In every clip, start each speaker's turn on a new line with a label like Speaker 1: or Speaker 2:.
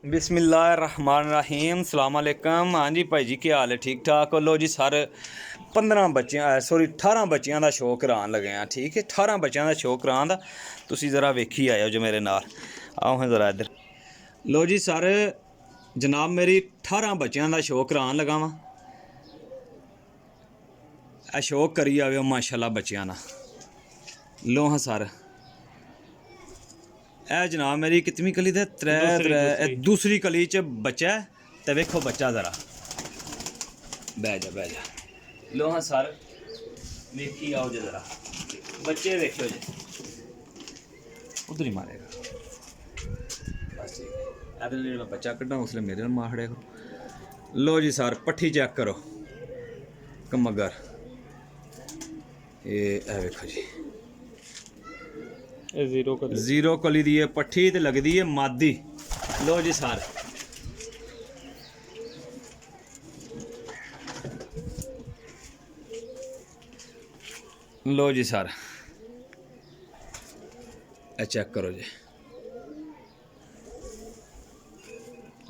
Speaker 1: बिस्मिल्लाहिर्रहमानिर्रहीम सलाम अलैकुम। हाँ जी भाई जी, क्या हाल है? ठीक ठाक हो? लो जी सर 18 ਬੱਚਿਆਂ ਦਾ ਸ਼ੋਅ ਕਰਾਉਣ लगे हैं। ठीक है, 18 ਬੱਚਿਆਂ ਦਾ ਸ਼ੋਅ ਕਰਾਉਣ ਦਾ ਤੁਸੀਂ ज़रा वेखी आए हो जो मेरे नाल आओ हैं ज़रा इधर। लो जी सर जनाब मेरी 18 ਬੱਚਿਆਂ ਦਾ ਸ਼ੋਅ ਕਰਾਉਣ लगा वा। शोक करी आवे माशाल्लाह बच्चियां ना। लो हाँ सर ए जनाब मेरी कितनी कली दे दूसरी कली च बच्चा है। तो वेखो बच्चा ज़रा बह जा लो हाँ सर वेखी आओ जे ज़रा बच्चे वेखियो जे उधर ही मारेगा बस ठीक है। मैं बच्चा कड्ढा उसले मेरे मार खड़े करो। लो जी सर पट्ठी चेक करो कमगर ये वेखो जी जीरो कली दी है पट्ठी ते लगदी है मादी। लो जी सर लो जी सर चेक करो जी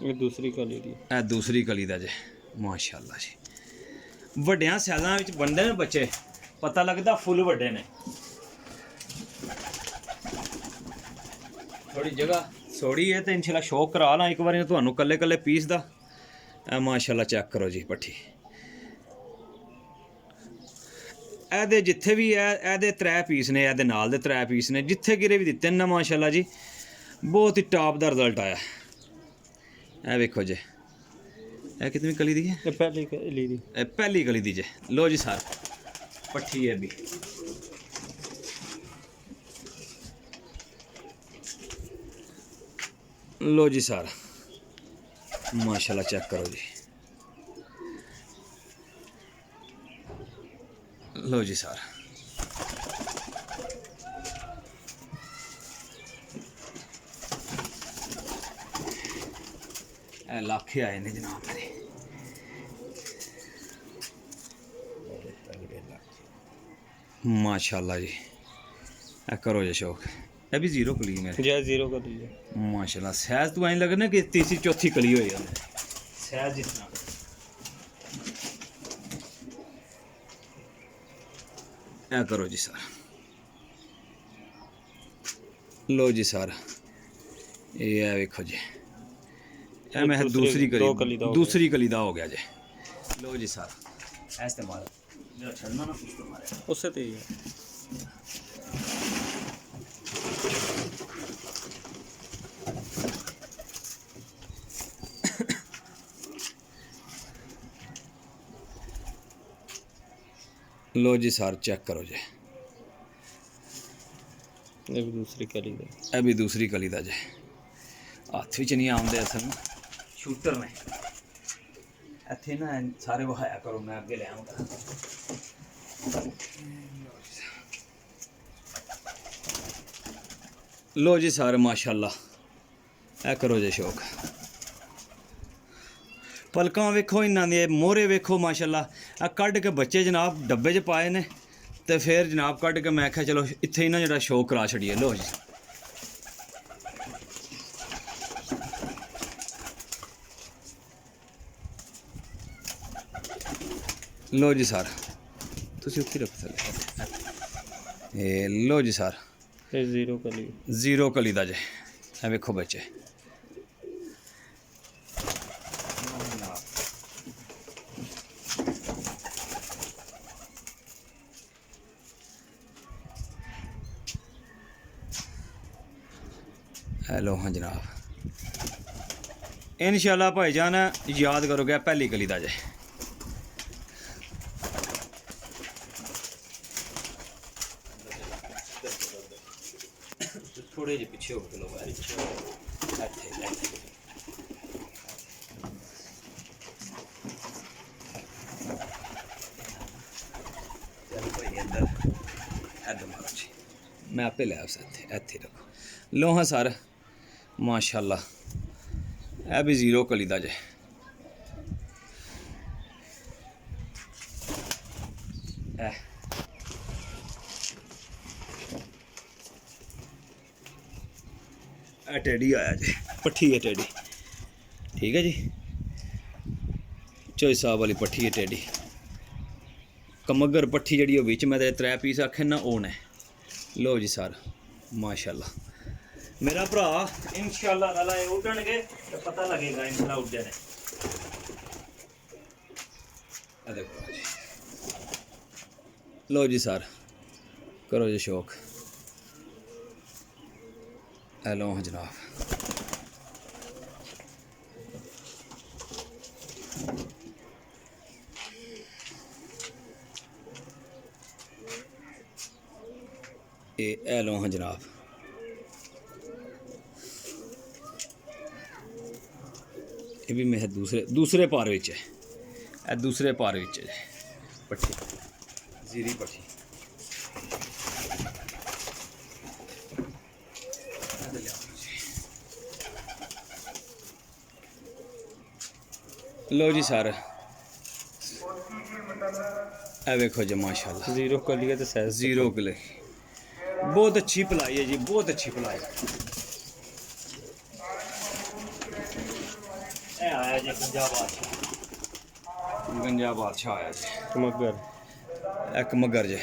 Speaker 2: ये दूसरी कली दी
Speaker 1: दूसरी कली दा जे माशाल्लाह जी। वड्डियां सैलां विच बनदे ने बच्चे पता लगदा फुल वड्डे ने। थोड़ी जगह सोड़ी है तो इंशाल्लाह शौक करा ला एक बार तुहानू कल्ले कल्ले पीस दा। माशाल्लाह चेक करो जी पट्ठी एहदे जिथे भी है एहदे 3 पीस ने एहदे नाल दे 3 पीस ने जिथे गिरे भी दिते ना माशाल्लाह जी बहुत ही टॉप दा रिजल्ट आया। ए वेखो जी ए कितनी कली दी है?
Speaker 2: पहली कली दी
Speaker 1: पहली कली दी जे। लो जी सर पट्ठी है भी लो जी सर माशाल्लाह चेक करो जी। लो जी सर लाखे आए ने जनाब मेरे। माशाल्लाह जी करो जी शौक ये भी जीरो कली मेरे
Speaker 2: जीरो कली है
Speaker 1: माशाल्लाह। सहज तो ऐं लगना कि तीसरी चौथी कली हो सहज जितना। ऐ करो जी सर लो जी सर ये वेखो जी ए मैं दूसरी कली दा हो गया जी। लो जी सर इस्तेमाल छड़ना ना कुछ तो मारे
Speaker 2: उससे तो ही है।
Speaker 1: लो जी सर चेक करो जी
Speaker 2: ये भी दूसरी कली दा
Speaker 1: ए भी दूसरी कली दा जी। हथ भी नहीं आते असल शूटर ने इतने ना सारे वहाया करो मैं अगे ले आऊँगा। लो जी सर माशाल्लाह ए करो जी शौक पलकां वेखो इन्हां दे मोहरे वेखो माशाल्लाह। कढ़ के बच्चे जनाब डब्बे च पाए ने तो फिर जनाब कढ़ के मैं आख्या चलो इत्थे इन्हां जेह्ड़ा शौक करा छड़िए। लो जी लो जी सर तुसी उत्थे रख थल्ले लो जी सर जीरो कली दा जे ए वेखो बच्चे हेलो हाँ जनाब इंशाल्लाह भाईजान याद करोगे पहली कली दा जे। थोड़े जे पीछे हो लो मैं आपे लै इत्थे रखो। लो हाँ सर माशाल्लाह ए भी जीरो कली दा जे। टेडी आया जी पट्ठी है टेडी ठीक है जी। चोई साहब वाली पट्ठी है टेडी कमगर पट्ठी जी बिच मैं 3 पीस आखे ना वो ने। लो जी सर माशाल्लाह मेरा भरा इंशाल्लाह ताला ये उड़नगे तो पता लगेगा इंशाल्लाह उड़दे ने। आ देखो जी लो जी सर करो जी शौक। हेलो हाँ जनाब ये लो हाँ जनाब ये भी मेरे दूसरे पार विच है। ए दूसरे पार विच है पट्ठी जीरी पट्ठी। लो जी सर ए वेखो जी माशाल्लाह
Speaker 2: 0 कली है तो साइज
Speaker 1: 0 किले बहुत अच्छी पलाई है जी बहुत अच्छी पलाई। आया जी गंजा बादशाह आया जी
Speaker 2: मगर
Speaker 1: एक मगर जे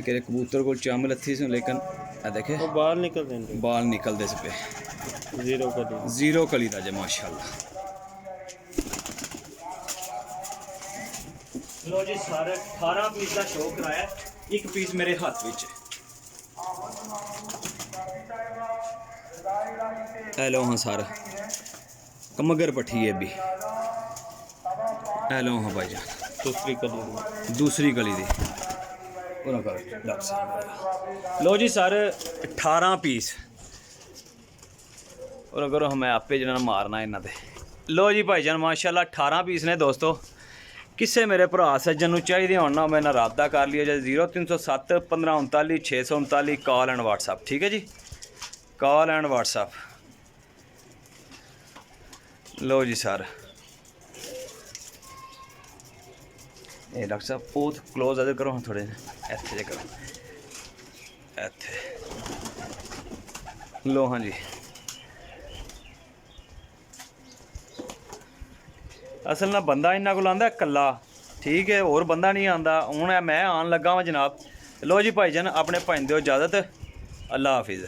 Speaker 1: कि कबूतर को चम लथी सी लेकिन देखे
Speaker 2: वो बाल निकल देंगे
Speaker 1: बाल निकलते से पे
Speaker 2: 0
Speaker 1: कली दा जे माशाल्लाह। लो जी सारे 18 पीस का शो कराया एक पीस मेरे हाथ विच हेलो हाँ सर कमगर पट्ठी है भी। हेलो हाँ भाई जान दूसरी गली दी लो जी सर 18 पीस और अगर हमें आपे जना मारना इन्हों दे। लो जी भाईजान माशाल्लाह 18 पीस ने दोस्तों। किसे मेरे भरा सज्जन चाहिए होना मैं रबता कर लिया जाए 0307 1539 639 कॉल एंड व्हाट्सअप। ठीक है जी कॉल एंड व्हाट्सअप। लो जी सर ये डॉक्टर साहब बहुत क्लोज अदर करो हाँ थोड़े इत्थे जे करो इत्थे। लो हाँ जी असल ना बंदा इन्ना को आंदा कला ठीक है और बंदा नहीं आंदा हूँ मैं आन लगा वा जनाब। लो जी भाईजान अपने भाई दो इजाज़त अल्लाह हाफिज़।